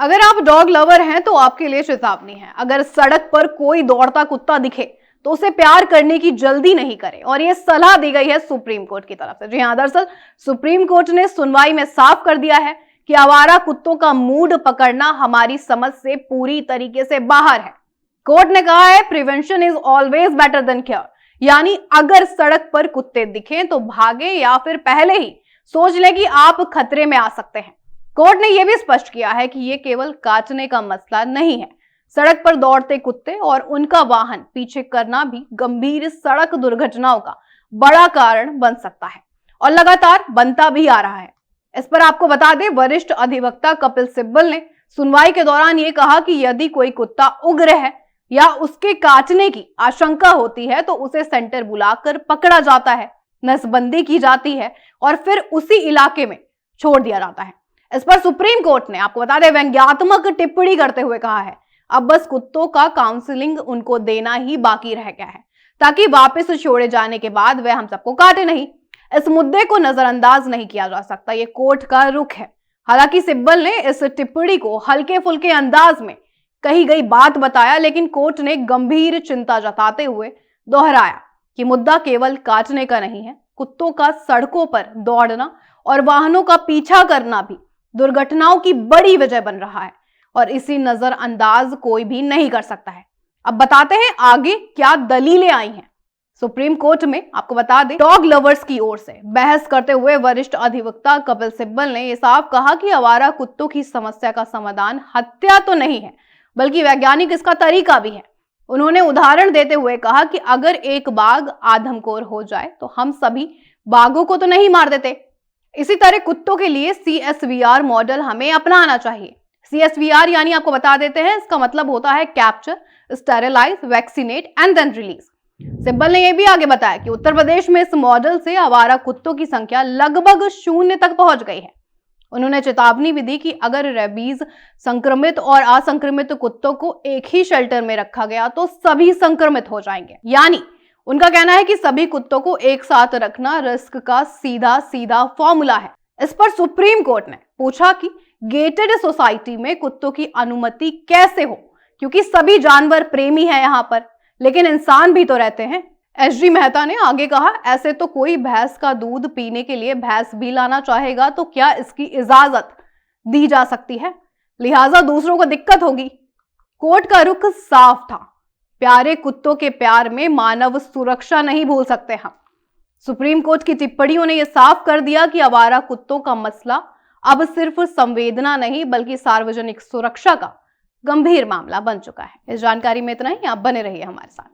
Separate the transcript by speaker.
Speaker 1: अगर आप dog lover हैं तो आपके लिए चेतावनी है। अगर सड़क पर कोई दौड़ता कुत्ता दिखे तो उसे प्यार करने की जल्दी नहीं करें, और यह सलाह दी गई है सुप्रीम कोर्ट की तरफ से। जी हां, दरअसल सुप्रीम कोर्ट ने सुनवाई में साफ कर दिया है कि आवारा कुत्तों का मूड पकड़ना हमारी समझ से पूरी तरीके से बाहर है। कोर्ट ने कहा है, prevention is always better than cure, यानी अगर सड़क पर कुत्ते दिखें तो भागे या फिर पहले ही सोच लें कि आप खतरे में आ सकते हैं। कोर्ट ने यह भी स्पष्ट किया है कि यह केवल काटने का मसला नहीं है। सड़क पर दौड़ते कुत्ते और उनका वाहन पीछे करना भी गंभीर सड़क दुर्घटनाओं का बड़ा कारण बन सकता है और लगातार बनता भी आ रहा है। इस पर आपको बता दें, वरिष्ठ अधिवक्ता कपिल सिब्बल ने सुनवाई के दौरान यह कहा कि यदि कोई कुत्ता उग्र है या उसके काटने की आशंका होती है तो उसे सेंटर बुलाकर पकड़ा जाता है, नसबंदी की जाती है और फिर उसी इलाके में छोड़ दिया जाता है। इस पर सुप्रीम कोर्ट ने, आपको बता दें, व्यंग्यात्मक टिप्पणी करते हुए कहा है, अब बस कुत्तों का काउंसलिंग उनको देना ही बाकी रह गया है ताकि वापस छोड़े जाने के बाद वह हम सबको काटे नहीं। इस मुद्दे को नजरअंदाज नहीं किया जा सकता, ये कोर्ट का रुख है। हालांकि सिब्बल ने इस टिप्पणी को हल्के फुल्के अंदाज में कही गई बात बताया, लेकिन कोर्ट ने गंभीर चिंता जताते हुए दोहराया कि मुद्दा केवल काटने का नहीं है। कुत्तों का सड़कों पर दौड़ना और वाहनों का पीछा करना भी दुर्घटनाओं की बड़ी वजह बन रहा है और इसी नजरअंदाज कोई भी नहीं कर सकता है। अब बताते हैं आगे क्या दलीलें आई हैं। सुप्रीम कोर्ट में आपको बता दें, डॉग लवर्स की ओर से बहस करते हुए वरिष्ठ अधिवक्ता कपिल सिब्बल ने यह साफ कहा कि आवारा कुत्तों की समस्या का समाधान हत्या तो नहीं है, बल्कि वैज्ञानिक इसका तरीका भी है। उन्होंने उदाहरण देते हुए कहा कि अगर एक बाघ आदमखोर हो जाए तो हम सभी बाघों को तो नहीं मार देते। इसी तरह कुत्तों के लिए CSVR मॉडल हमें अपनाना चाहिए। CSVR यानी आपको बता देते हैं, इसका मतलब होता है capture, sterilise, vaccinate and then release. Sibal ने यह भी आगे बताया कि उत्तर प्रदेश में इस मॉडल से आवारा कुत्तों की संख्या लगभग 0 तक पहुंच गई है। उन्होंने चेतावनी भी दी कि अगर रेबीज संक्रमित और असंक्रमित कुत्तों को एक ही शेल्टर में रखा गया तो सभी संक्रमित हो जाएंगे। यानी उनका कहना है कि सभी कुत्तों को एक साथ रखना रिस्क का सीधा सीधा फॉर्मूला है। इस पर सुप्रीम कोर्ट ने पूछा कि गेटेड सोसाइटी में कुत्तों की अनुमति कैसे हो, क्योंकि सभी जानवर प्रेमी हैं यहाँ पर, लेकिन इंसान भी तो रहते हैं। SG मेहता ने आगे कहा, ऐसे तो कोई भैंस का दूध पीने के लिए भैंस भी लाना चाहेगा तो क्या इसकी इजाजत दी जा सकती है? लिहाजा दूसरों को दिक्कत होगी। कोर्ट का रुख साफ था, प्यारे कुत्तों के प्यार में मानव सुरक्षा नहीं भूल सकते हम। सुप्रीम कोर्ट की टिप्पणियों ने यह साफ कर दिया कि आवारा कुत्तों का मसला अब सिर्फ संवेदना नहीं बल्कि सार्वजनिक सुरक्षा का गंभीर मामला बन चुका है। इस जानकारी में इतना ही, आप बने रहिए हमारे साथ।